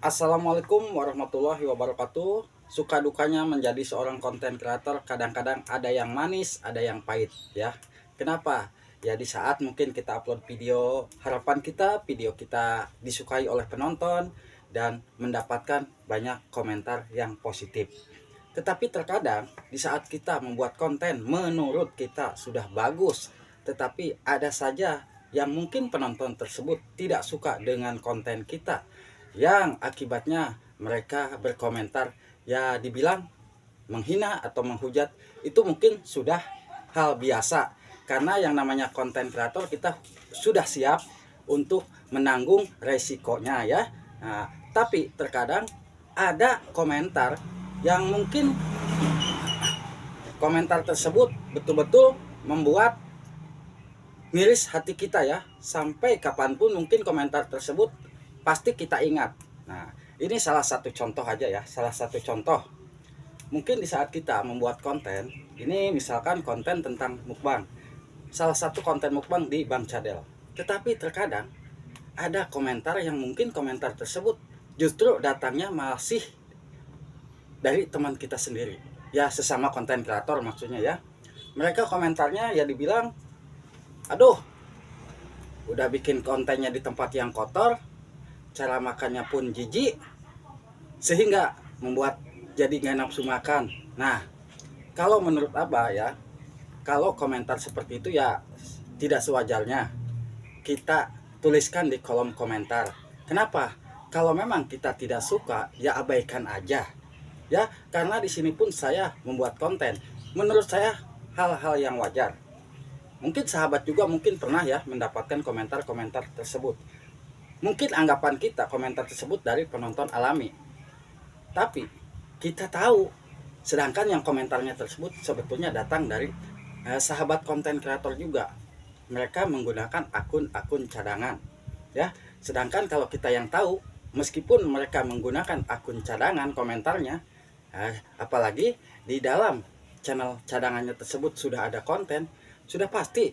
Assalamualaikum warahmatullahi wabarakatuh. Suka dukanya menjadi seorang konten kreator, kadang-kadang ada yang manis, ada yang pahit ya. Kenapa? Ya di saat mungkin kita upload video, harapan kita video kita disukai oleh penonton dan mendapatkan banyak komentar yang positif. Tetapi terkadang di saat kita membuat konten menurut kita sudah bagus, tetapi ada saja yang mungkin penonton tersebut tidak suka dengan konten kita, yang akibatnya mereka berkomentar ya dibilang menghina atau menghujat. Itu mungkin sudah hal biasa, karena yang namanya konten kreator kita sudah siap untuk menanggung resikonya ya. Nah, tapi terkadang ada komentar yang mungkin komentar tersebut betul-betul membuat miris hati kita ya. Sampai kapanpun mungkin komentar tersebut pasti kita ingat. Nah, ini salah satu contoh aja ya, salah satu contoh. Mungkin di saat kita membuat konten, ini misalkan konten tentang mukbang. Salah satu konten mukbang di Bang Cadel. Tetapi terkadang ada komentar yang mungkin komentar tersebut justru datangnya masih dari teman kita sendiri. Ya sesama konten kreator maksudnya ya. Mereka komentarnya ya dibilang, aduh udah bikin kontennya di tempat yang kotor, cara makannya pun jijik, sehingga membuat jadi nggak nafsu makan. Nah, kalau menurut Abah ya, kalau komentar seperti itu ya tidak sewajarnya kita tuliskan di kolom komentar. Kenapa? Kalau memang kita tidak suka, ya abaikan aja. Ya, karena di sini pun saya membuat konten. Menurut saya hal-hal yang wajar. Mungkin sahabat juga mungkin pernah ya mendapatkan komentar-komentar tersebut. Mungkin anggapan kita komentar tersebut dari penonton alami. Tapi kita tahu, sedangkan yang komentarnya tersebut sebetulnya datang dari sahabat konten kreator juga. Mereka menggunakan akun-akun cadangan. Ya, sedangkan kalau kita yang tahu, meskipun mereka menggunakan akun cadangan komentarnya, apalagi di dalam channel cadangannya tersebut sudah ada konten, sudah pasti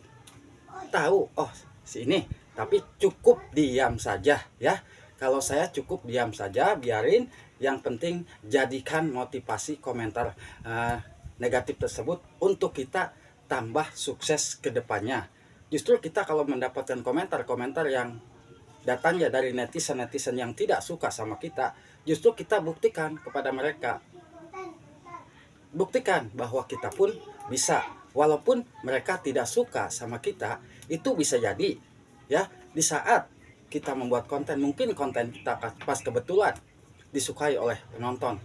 tahu oh sini. Tapi cukup diam saja ya. Kalau saya cukup diam saja, biarin, yang penting jadikan motivasi komentar negatif tersebut untuk kita tambah sukses ke depannya. Justru kita kalau mendapatkan komentar-komentar yang datangnya dari netizen-netizen yang tidak suka sama kita, justru kita buktikan kepada mereka, buktikan bahwa kita pun bisa. Walaupun mereka tidak suka sama kita, itu bisa jadi ya di saat kita membuat konten, mungkin konten kita pas kebetulan disukai oleh penonton,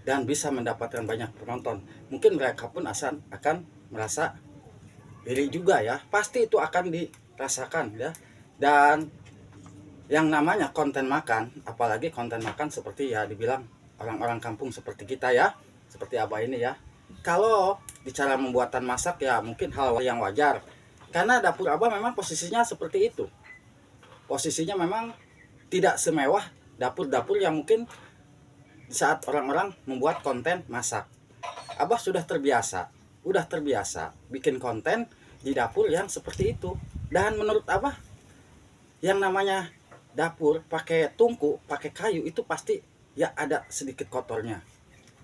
dan bisa mendapatkan banyak penonton, mungkin mereka pun akan merasa iri juga ya. Pasti itu akan dirasakan ya. Dan yang namanya konten makan, apalagi konten makan seperti ya dibilang orang-orang kampung seperti kita ya, seperti Abah ini ya. Kalau bicara membuatan masak ya mungkin hal yang wajar, karena dapur Abah memang posisinya seperti itu. Posisinya memang tidak semewah dapur-dapur yang mungkin saat orang-orang membuat konten masak. Abah udah terbiasa bikin konten di dapur yang seperti itu. Dan menurut Abah, yang namanya dapur pakai tungku, pakai kayu itu pasti ya ada sedikit kotornya.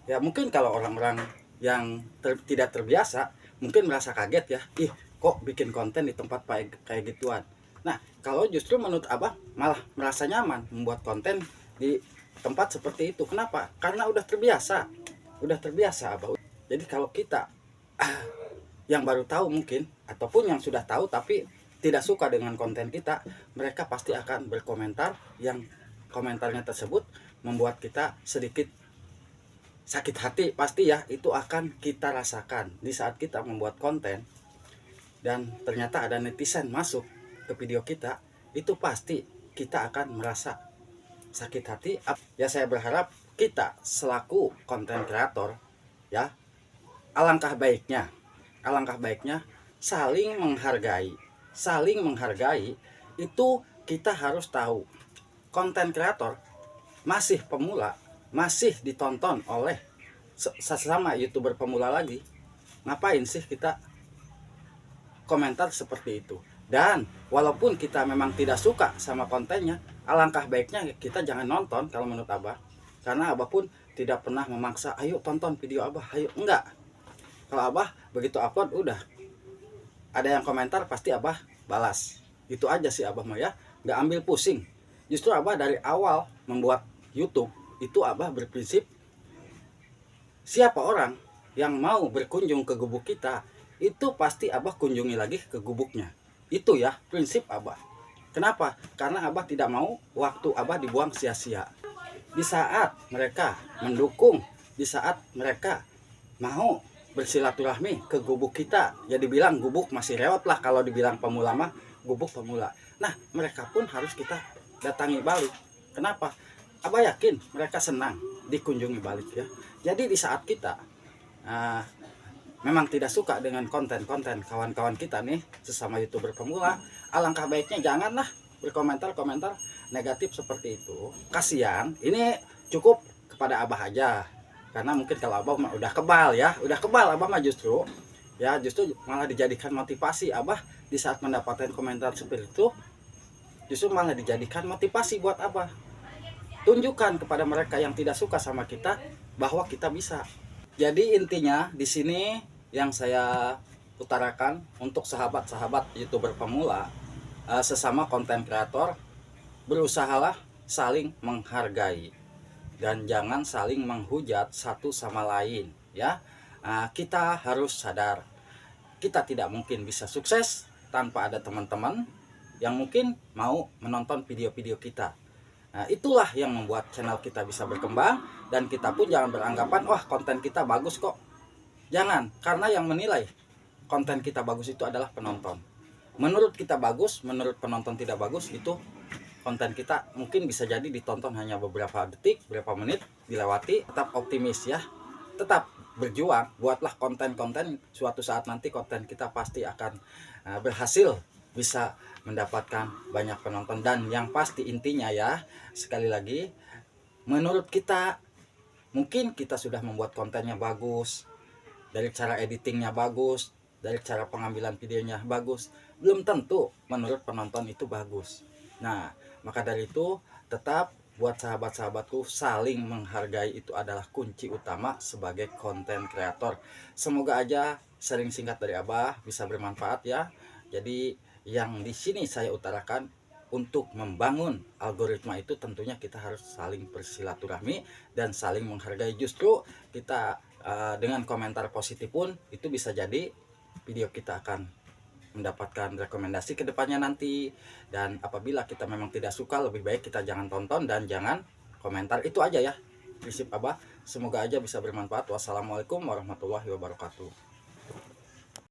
Ya mungkin kalau orang-orang yang tidak terbiasa mungkin merasa kaget ya, ih kok bikin konten di tempat kayak gituan. Nah, kalau justru menurut Abah malah merasa nyaman membuat konten di tempat seperti itu. Kenapa? Karena udah terbiasa. Udah terbiasa Abah. Jadi kalau kita yang baru tahu mungkin, ataupun yang sudah tahu tapi tidak suka dengan konten kita, mereka pasti akan berkomentar yang komentarnya tersebut membuat kita sedikit sakit hati. Pasti ya, itu akan kita rasakan di saat kita membuat konten dan ternyata ada netizen masuk ke video kita. Itu pasti kita akan merasa sakit hati ya. Saya berharap kita selaku konten kreator ya, alangkah baiknya saling menghargai. Itu kita harus tahu, konten kreator masih pemula, masih ditonton oleh sesama youtuber pemula lagi. Ngapain sih kita komentar seperti itu? Dan walaupun kita memang tidak suka sama kontennya, alangkah baiknya kita jangan nonton kalau menurut Abah. Karena Abah pun tidak pernah memaksa, ayo tonton video Abah, ayo. Enggak. Kalau Abah begitu upload, udah ada yang komentar pasti Abah balas. Itu aja sih Abah mah ya, nggak ambil pusing. Justru Abah dari awal membuat YouTube itu Abah berprinsip, siapa orang yang mau berkunjung ke gubuk kita, itu pasti Abah kunjungi lagi ke gubuknya. Itu ya prinsip Abah. Kenapa? Karena Abah tidak mau waktu Abah dibuang sia-sia. Di saat mereka mendukung, di saat mereka mau bersilaturahmi ke gubuk kita, ya dibilang gubuk masih lewat lah, kalau dibilang pemula mah gubuk pemula. Nah, mereka pun harus kita datangi balik. Kenapa? Abah yakin mereka senang dikunjungi balik ya. Jadi di saat kita uh, memang tidak suka dengan konten-konten kawan-kawan kita nih, sesama YouTuber pemula, alangkah baiknya janganlah berkomentar-komentar negatif seperti itu. Kasihan, ini cukup kepada Abah aja. Karena mungkin kalau Abah mah udah kebal ya, udah kebal Abah mah justru malah dijadikan motivasi Abah di saat mendapatkan komentar seperti itu, justru malah dijadikan motivasi buat Abah. Tunjukkan kepada mereka yang tidak suka sama kita bahwa kita bisa. Jadi intinya di sini yang saya utarakan untuk sahabat-sahabat YouTuber pemula, sesama konten kreator, berusahalah saling menghargai dan jangan saling menghujat satu sama lain ya. Kita harus sadar kita tidak mungkin bisa sukses tanpa ada teman-teman yang mungkin mau menonton video-video kita. Nah, itulah yang membuat channel kita bisa berkembang, dan kita pun jangan beranggapan wah konten kita bagus kok. Jangan, karena yang menilai konten kita bagus itu adalah penonton. Menurut kita bagus, menurut penonton tidak bagus, itu konten kita mungkin bisa jadi ditonton hanya beberapa detik, beberapa menit, dilewati. Tetap optimis ya, tetap berjuang, buatlah konten-konten, suatu saat nanti konten kita pasti akan berhasil, bisa mendapatkan banyak penonton. Dan yang pasti intinya ya, sekali lagi, menurut kita mungkin kita sudah membuat kontennya bagus, dari cara editingnya bagus, dari cara pengambilan videonya bagus, belum tentu menurut penonton itu bagus. Nah, maka dari itu tetap buat sahabat-sahabatku, saling menghargai itu adalah kunci utama sebagai konten kreator. Semoga aja sharing singkat dari Abah bisa bermanfaat ya. Jadi yang di sini saya utarakan, untuk membangun algoritma itu tentunya kita harus saling bersilaturahmi dan saling menghargai. Justru kita dengan komentar positif pun itu bisa jadi video kita akan mendapatkan rekomendasi ke depannya nanti. Dan apabila kita memang tidak suka, lebih baik kita jangan tonton dan jangan komentar. Itu aja ya prinsip Abah. Semoga aja bisa bermanfaat. Wassalamualaikum warahmatullahi wabarakatuh.